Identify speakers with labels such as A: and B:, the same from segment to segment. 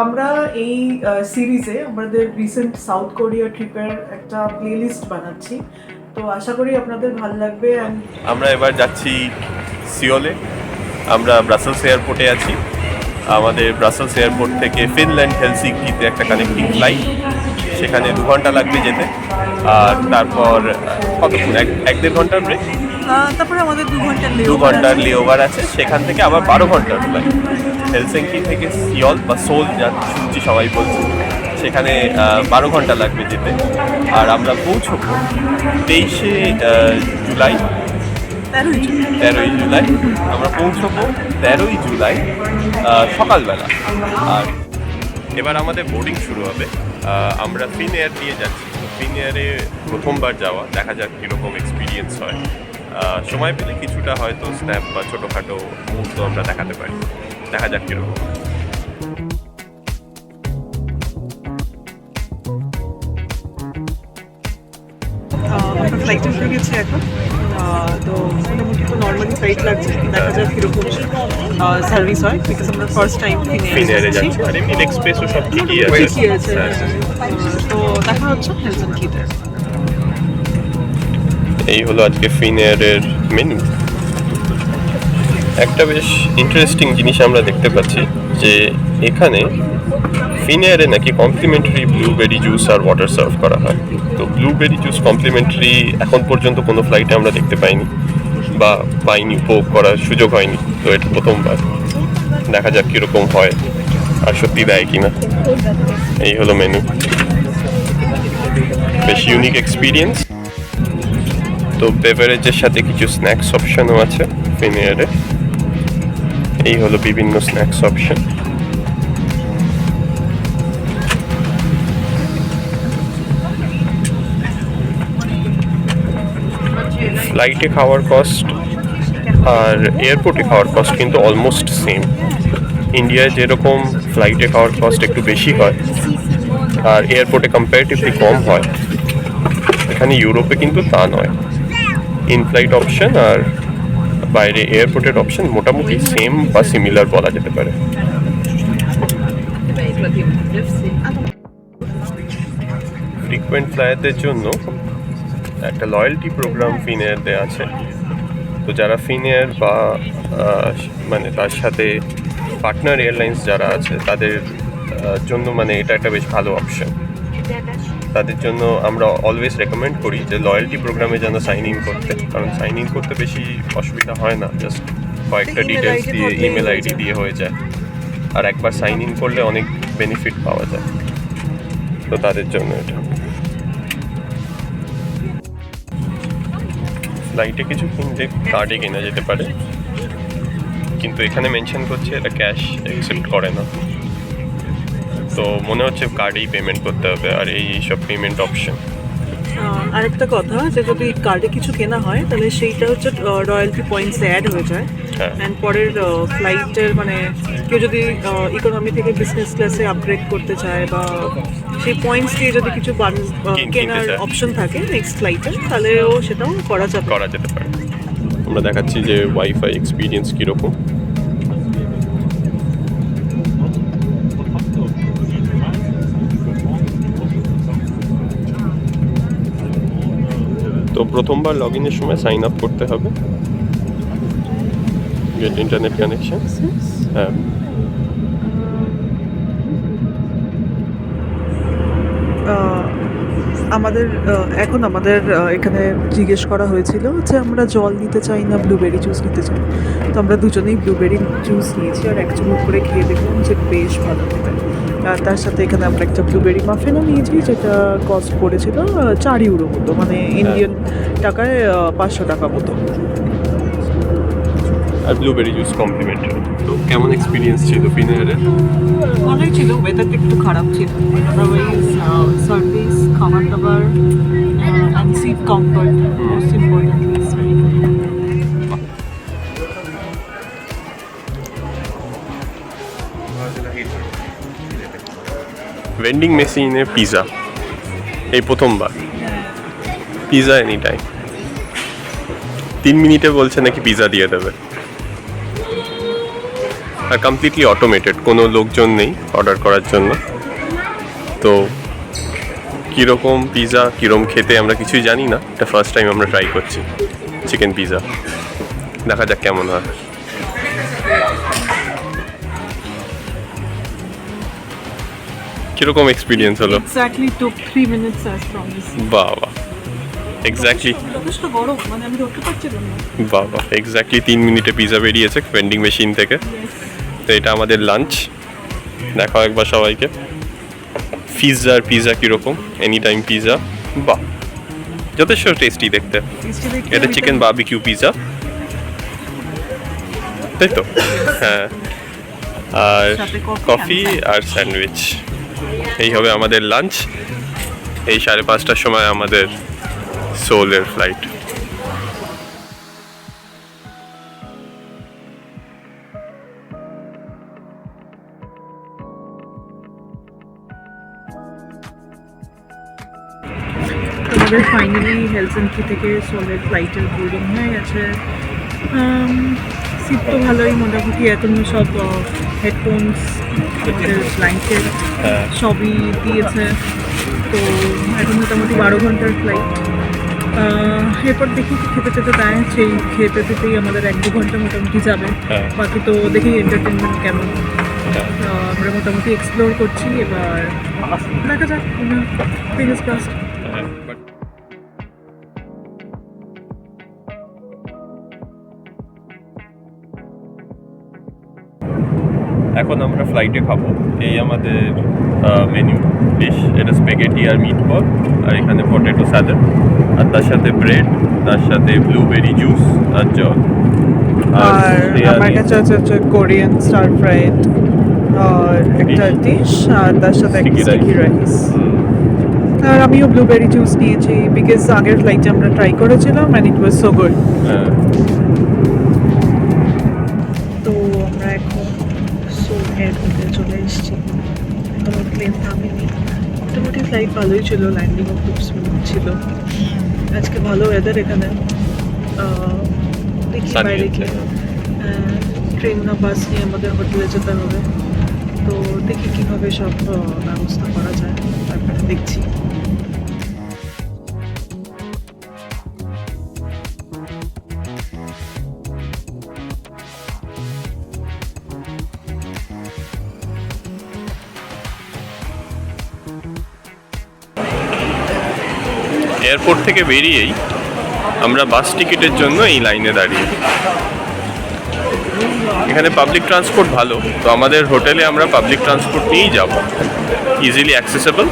A: আমরা এই সিরিজে আমাদের রিসেন্ট সাউথ কোরিয়া ট্রিপের একটা প্লেলিস্ট বানাচ্ছি, তো আশা করি আপনাদের ভালো লাগবে।
B: আমরা এবার যাচ্ছি সিওলে। আমরা ব্রাসেলস এয়ারপোর্টে আছি। আমাদের ব্রাসেলস এয়ারপোর্ট থেকে ফিনল্যান্ড হেলসিঙ্কিতে একটা কানেক্টিং ফ্লাইট, সেখানে 2 ঘন্টা লাগবে যেতে। আর তারপর কতক্ষণ, 1-1.5 ঘন্টার ব্রেক,
A: তারপরে আমাদের
B: 2 ঘন্টার লেওভার আছে। সেখান থেকে আবার 12 ঘন্টার ফ্লাইট হেলসিঙ্কি থেকে সিওল বা সোল, যা শুনছি সবাই বলছে, সেখানে 12 ঘন্টা লাগবে যেতে। আর আমরা পৌঁছবো 23শে জুলাই, 13ই জুলাই আমরা পৌঁছবো 13ই জুলাই সকালবেলা। আর এবার আমাদের বোর্ডিং শুরু হবে। আমরা ফিন এয়ার দিয়ে যাচ্ছি। ফিন এয়ারে প্রথমবার যাওয়া, দেখা যাক কীরকম এক্সপিরিয়েন্স হয়। সময় পেলে কিছুটা হয়তো স্ন্যাপ বা ছোটোখাটো মুহূর্ত আমরা দেখাতে পারি, দেখা যাক কীরকম।
A: আমরা ফ্লাইটে উঠে গেছি এখন, তো মোটামুটি তো নর্মালি ফ্লাইট লাগছে, দেখা যাক কীরকম সার্ভিস হয়, বিকজ আমরা ফার্স্ট টাইম
B: ফিন এয়ারে যাচ্ছি। আর এমনি এক্সপ্রেসও সব ঠিকই আছে।
A: তো দেখা হচ্ছে হেলসিঙ্কিতে।
B: এই হলো আজকে ফিন এয়ারের মেনু। একটা বেশ ইন্টারেস্টিং জিনিস আমরা দেখতে পাচ্ছি যে এখানে ফিন এয়ারে নাকি কমপ্লিমেন্টারি ব্লুবেরি জুস আর ওয়াটার সার্ভ করা হয়। তো ব্লুবেরি জুস কমপ্লিমেন্টারি এখন পর্যন্ত কোনো ফ্লাইটে আমরা দেখতে পাইনি বা উপভোগ করার সুযোগ হয়নি। তো এটা প্রথমবার, দেখা যাক কীরকম হয় আর সত্যি দেয় কিনা। এই হলো মেনু, বেশ ইউনিক এক্সপিরিয়েন্স। তো বেভারেজের সাথে কিছু স্ন্যাক্স অপশনও আছে ফিন এয়ারে। এই হলো বিভিন্ন স্ন্যাক্স অপশন। ফ্লাইটে খাওয়ার কস্ট আর এয়ারপোর্টে খাওয়ার কস্ট কিন্তু অলমোস্ট সেম। ইন্ডিয়ায় যেরকম ফ্লাইটে খাওয়ার কস্ট একটু বেশি হয় আর এয়ারপোর্টে কম্পারেটিভলি কম হয়, এখানে ইউরোপে কিন্তু তা নয়। ইন ফ্লাইট অপশন আর বাইরে এয়ারপোর্টের অপশন মোটামুটি সেম বা সিমিলার বলা যেতে পারে। ফ্রিকুয়েন্ট ফ্লায়ারদের জন্য একটা লয়্যালটি প্রোগ্রাম ফিন এয়ারতে আছে। তো যারা ফিন এয়ার বা মানে তার সাথে পার্টনার এয়ারলাইন্স যারা আছে তাদের জন্য মানে এটা একটা বেশ ভালো অপশন। তাদের জন্য আমরা অলওয়েজ রেকমেন্ড করি যে লয়্যালটি প্রোগ্রামে যেন সাইন ইন করতে, কারণ সাইন ইন করতে বেশি অসুবিধা হয় না, জাস্ট কয়েকটা ডিটেলস দিয়ে ইমেল আইডি দিয়ে হয়ে যায়। আর একবার সাইন ইন করলে অনেক বেনিফিট পাওয়া যায়, তো তাদের জন্য এটা। ফ্লাইটে কিছু কিনতে কার্ডে কেনা যেতে পারে, কিন্তু এখানে মেনশন করছে এটা ক্যাশ অ্যাকসেপ্ট করে না। তো মনে হচ্ছে কার্ডেই পেমেন্ট করতে হবে। আর এই সব পেমেন্ট অপশন।
A: আরেকটা কথা, যে যদি কার্ডে কিছু কেনা হয় তাহলে সেইটা হচ্ছে রয়্যালটি পয়েন্টসে অ্যাড হয়ে যায়। অ্যান্ড পরের ফ্লাইটের মানে কেউ যদি ইকোনমি থেকে বিজনেস ক্লাসে আপগ্রেড করতে চায় বা সেই পয়েন্টস দিয়ে যদি কিছু কেনার অপশন থাকে নেক্সট ফ্লাইটে, তাহলেও সেটাও করা যেতে পারে।
B: আমরা দেখাচ্ছি যে ওয়াইফাই এক্সপিরিয়েন্স কীরকম। তো প্রথমবার লগ ইনের সময় সাইন আপ করতে হবে, গেট ইন্টারনেট কানেকশন। হ্যাঁ,
A: আমাদের এখানে জিজ্ঞেস করা হয়েছিল যে আমরা জল নিতে চাই না ব্লুবেরি জুস নিতে চাই। তো আমরা দুজনেই ব্লুবেরি জুস নিয়েছি আর এক চুমুক করে খেয়ে দেখলাম যে বেশ ভালো খেতে। আর তার সাথে এখানে আমরা একটা ব্লুবেরি মাফিনও নিয়েছি, যেটা কস্ট পড়েছিল 4 ইউরো মতো, মানে ইন্ডিয়ান টাকায় 500 টাকা মতো।
B: আর ব্লুবেরি জুস কমপ্লিমেন্টারি। তো কেমন এক্সপিরিয়েন্স ছিল ফিন এয়ারের?
A: ভালোই ছিল, ওয়েদারটা একটু খারাপ ছিল, আদারওয়াইজ সার্ভিস, খাবার দাবার and sit comfort most importantly is very good.
B: Vending মেশিনে পিৎজা, এই প্রথমবার পিৎজা এনি টাইম। 3 মিনিটে বলছে নাকি পিৎজা দিয়ে দেবে। আর কমপ্লিটলি অটোমেটেড, কোনো লোকজন নেই অর্ডার করার জন্য। তো কীরকম পিৎজা, কীরকম খেতে আমরা কিছুই জানি না, এটা ফার্স্ট টাইম আমরা ট্রাই করছি চিকেন পিৎজা। দেখা যাক কেমন হয়। কীরকম এক্সপিরিয়েন্স হলো?
A: Exactly took 3 minutes as promised.
B: বাবা, এক্স্যাক্টলি
A: যথেষ্ট গরম, মানে আমি ধরতে পারছিলাম না।
B: বাবা, এক্স্যাক্টলি 3 মিনিটে পিৎজা বেরিয়েছে ভেন্ডিং মেশিন থেকে। তো এটা আমাদের লাঞ্চ। দেখাও একবার সবাইকে পিৎজা কীরকম, এনি টাইম পিৎজা। বাহ, যথেষ্ট টেস্টি দেখতে। এটা চিকেন বারবিকিউ পিৎজা, তাই তো? হ্যাঁ, আর
A: সাথে
B: কফি আর স্যান্ডউইচ। এই হবে আমাদের লাঞ্চ। এই 5:30টার সময় আমাদের সোলের ফ্লাইট।
A: আমাদের ফাইনালি হেলসিঙ্কি থেকে সোলের ফ্লাইটের বোর্ডিং হয়ে গেছে। সিট তো ভালোই, মোটামুটি এখন সব হেডফোনস, আমাদের ব্ল্যাঙ্কেট সবই দিয়েছে। তো এখন মোটামুটি 12 ঘন্টার ফ্লাইট। এরপর দেখি কি খেতে খেতে দেয়, সেই খেতে খেতেই আমাদের 1-2 ঘন্টা মোটামুটি যাবে। বাকি তো দেখি এন্টারটেনমেন্ট কেমন। আমরা মোটামুটি এক্সপ্লোর করছি, এবার দেখা যাক। Fingers crossed.
B: এখন আমরা ফ্লাইটে খাবো। এই আমাদের মেনু ডিশ, এটা স্প্যাগেটি আর মিটবল, আর এখানে পটেটো স্যালাড, আর তার সাথে ব্রেড, তার সাথে ব্লুবেরি জুস আর জল।
A: আর আমার কাছে হচ্ছে কোরিয়ান স্টার ফ্রাইড আর একটা ডিশ, আর তার সাথে একটা স্টিকি রাইস। আর আমিও ব্লুবেরি জুস নিয়েছি, বিকজ আগের ফ্লাইটে আমরা ট্রাই করেছিলাম and it was so good. তো আমরা এখন সোল এয়ারপোর্টে চলে এসেছি। এখনো প্লেন থামেনি। মোটামুটি ফ্লাইট ভালোই ছিল, ল্যান্ডিংও খুব স্মুথ ছিল। আজকে ভালো ওয়েদার এখানে। দেখি বাইরে গিয়ে ট্রেন না বাস নিয়ে আমাদের হোটেলে যেতে হবে। তো দেখি কীভাবে সব ব্যবস্থা করা যায়, তারপরে দেখছি।
B: এয়ারপোর্ট থেকে বেরিয়েই আমরা বাস টিকিটের জন্য এই লাইনে দাঁড়িয়ে। এখানে পাবলিক ট্রান্সপোর্ট ভালো, তো আমাদের হোটেলে আমরা পাবলিক ট্রান্সপোর্ট নিয়েই যাব, ইজিলি অ্যাক্সেসেবল।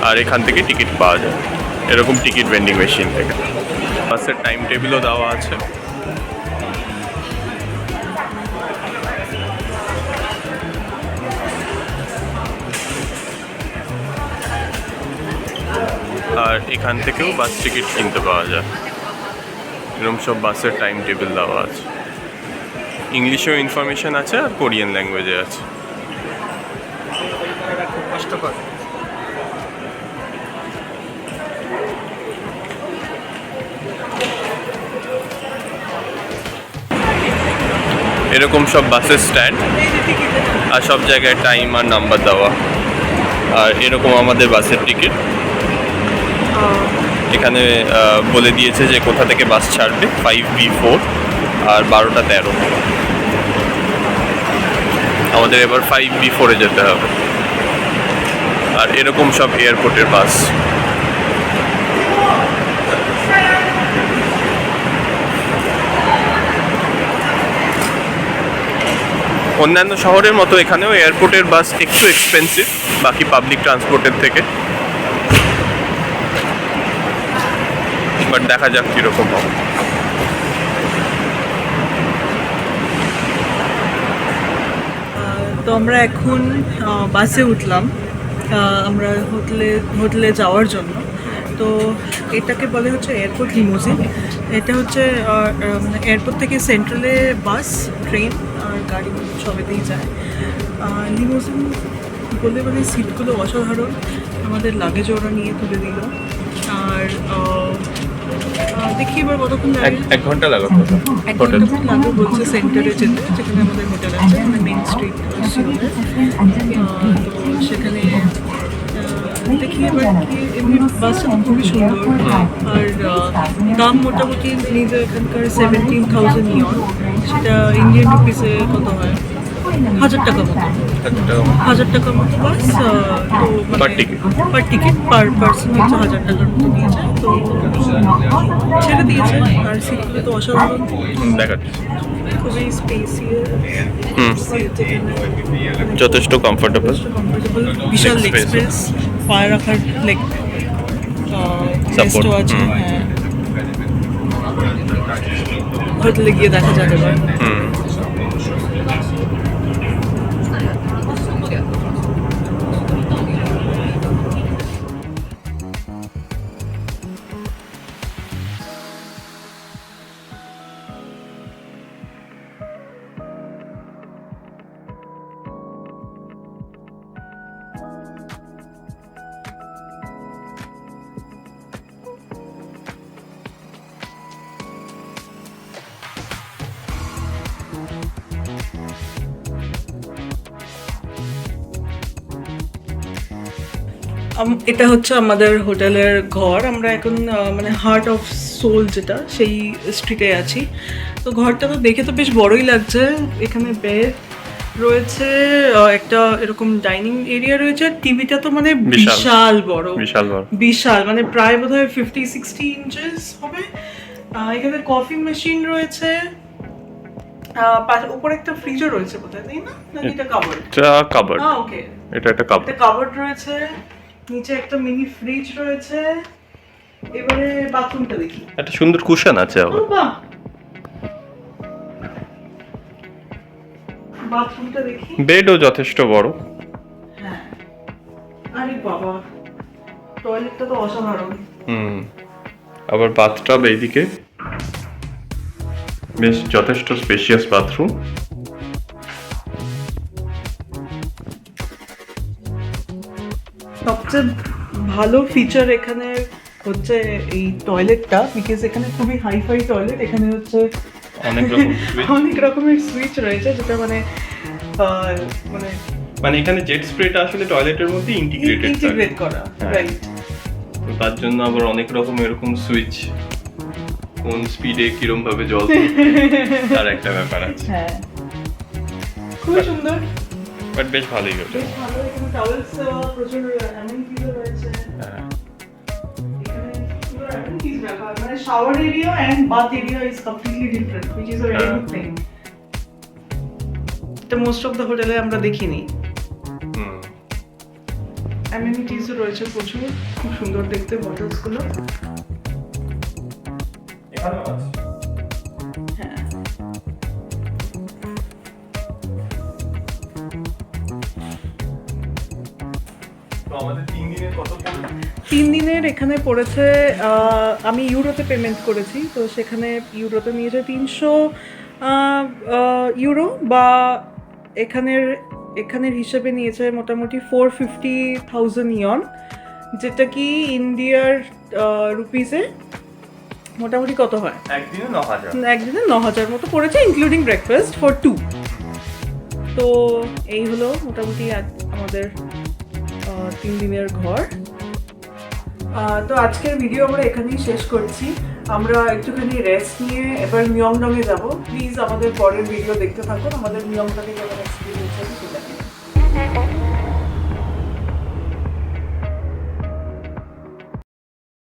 B: আর এখান থেকে টিকিট পাওয়া যায়, এরকম টিকিট ভেন্ডিং মেশিন থেকে। বাসের টাইম টেবিলও দেওয়া আছে। আর এখান থেকেও বাস টিকিট কিনতে পাওয়া যায়। এরকম সব বাসের টাইম টেবিল দেওয়া আছে, ইংলিশেও ইনফরমেশন আছে আর কোরিয়ান ল্যাঙ্গুয়েজে আছে। এরকম সব বাসের স্ট্যান্ড, আর সব জায়গায় টাইম আর নাম্বার দেওয়া। আর এরকম আমাদের বাসের টিকিট। এখানে বলে দিয়েছে যে কোথা থেকে বাস ছাড়বে, 5B4 আর 12টা 13। আমাদের এবার 5B4-এ যেতে হবে। আর এরকম সব এয়ারপোর্টের বাস। অন্যান্য শহরের মতো এখানেও এয়ারপোর্টের বাস একটু এক্সপেন্সিভ বাকি পাবলিক ট্রান্সপোর্টের থেকে, বাট দেখা যাক কীরকম হবে।
A: তো আমরা এখন বাসে উঠলাম আমরা হোটেলে যাওয়ার জন্য। তো এটাকে বলে হচ্ছে এয়ারপোর্ট লিমোজিন। এটা হচ্ছে এয়ারপোর্ট থেকে সেন্ট্রালে বাস, ট্রেন আর গাড়ি সবেতেই যায়। লিমোজিন বলে মানে সিটগুলো অসাধারণ। আমাদের লাগেজ ওরা নিয়ে তুলে দিল। আর দেখি এবার কতক্ষণ লাগে।
B: 1 ঘন্টা লাগাতো
A: এক
B: হোটেল।
A: ঘন্টা মতো লাগবে বলছে সেন্টারে যেতে, যেখানে আমাদের হোটেল আছে, মানে মেইন স্ট্রিট সিওলের। তো সেখানে দেখি এবার কি, এমনি বাসটা তো খুবই সুন্দর। আর দাম মোটামুটি নিজে এখানকার 17,000 ইয়ন, সেটা ইন্ডিয়ান রুপিসে কত হয়, 1,000 টাকা মতো। 1,000 টাকার মতো বাস। তো
B: Per ticket?
A: পার টিকিট পার পার্সন হচ্ছে 1,000 টাকার মতো দিয়েছে। তো ছেড়ে দিয়েছে। আর সিটগুলো তো অসাধারণ,
B: দেখাচ্ছি।
A: খুবই স্পেসিয়াস,
B: যথেষ্ট কমফোর্টেবল।
A: কমফোর্টেবল, বিশাল লেগ
B: Space.
A: স্পেস, পায়ে রাখার লেগ
B: Support,
A: রেস্টও আছে। হ্যাঁ, হোটেলে গিয়ে দেখা যাবে এবার। এটা হচ্ছে আমাদের হোটেলের ঘর। আমরা এখন মানে হার্ট অফ সোল যেটা, সেই স্ট্রিটে আছি। তো ঘরটা তো দেখে তো বেশ বড়ই লাগছে। এখানে বেড রয়েছে, একটা এরকম ডাইনিং এরিয়া রয়েছে। টিভিটা তো মানে বিশাল বড়,
B: বিশাল বড়।
A: বিশাল, মানে প্রায় বোধহয় 50-60 ইঞ্চেস হবে। এখানে কফি মেশিন রয়েছে, উপরে একটা ফ্রিজও রয়েছে বোধহয়, তাই না? নাকি এটা কাভার্ড?
B: এটা কাভার্ড।
A: ওকে,
B: এটা একটা কাভার্ড।
A: একটা কাভার্ড রয়েছে, নিচে একটা মিনি ফ্রিজ রয়েছে। এবারে বাথরুমটা দেখি।
B: একটা সুন্দর কুশন আছে আবার।
A: বাহ, বাথরুমটা দেখি।
B: বেডও যথেষ্ট বড়।
A: হ্যাঁ, আরে বাবা, টয়লেটটা তো অসাধারণ।
B: আবার বাথটাব এইদিকে, বেশ যথেষ্ট স্পেশিয়াস বাথরুম।
A: সবচেয়ে ভালো ফিচার এখানে হচ্ছে এই টয়লেটটা, বিকজ এখানে খুবই হাইফাই টয়লেট। এখানে হচ্ছে
B: অনেক রকম সুইচ।
A: অনেক রকমের সুইচ রয়েছে, যেটা মানে মানে
B: মানে এখানে জেট স্প্রেটা আসলে টয়লেটের মধ্যে ইন্টিগ্রেটেড
A: ইন্টিগ্রেট করা,
B: হ্যাঁ।
A: রাইট।
B: তো তার জন্য আবার অনেক রকম এরকম সুইচ, কোন স্পিডে কিরম ভাবে জল তার একটা ব্যাপার আছে।
A: হ্যাঁ, খুবই সুন্দর,
B: বাট বেশ ভালোই হতো।
A: বেশ ভালো। এখানে টাওয়েলস, প্রচুর অ্যামেনিটিজ রয়েছে।
B: হ্যাঁ।
A: এখানে পুরো অ্যামেনিটিজ রাখা, মানে shower area and bath area is completely different, which is a very good thing. এটা মোস্ট অফ দ্য হোটেলে আমরা দেখিনি। অ্যামেনিটিজও রয়েছে প্রচুর, খুব সুন্দর দেখতে বটলসগুলো। হ্যাঁ,
B: তো আমাদের 3 দিনের কত পড়লো?
A: 3 দিনের এখানে পড়েছে, আমি ইউরোতে পেমেন্ট করেছি, তো সেখানে ইউরোতে নিয়েছে 300 ইউরো, বা এখানের হিসেবে নিয়েছে মোটামুটি 450,000 ইয়ন, যেটা কি ইন্ডিয়ার রুপিসে মোটামুটি কত হয়,
B: একদিনে 9,000।
A: একদিনে 9,000 মতো পড়েছে, ইনক্লুডিং ব্রেকফাস্ট ফর 2। তো এই হলো মোটামুটি আমাদের 3 দিনের ঘর। তো আজকের ভিডিও আমরা এখানেই শেষ করছি। আমরা একটুখানি রেস্ট নিয়ে এবার মিয়ংডংয়ে যাব। প্লিজ আমাদের পরের ভিডিও দেখতে থাকুন, আমাদের মিয়ংডংয়ে যাওয়ার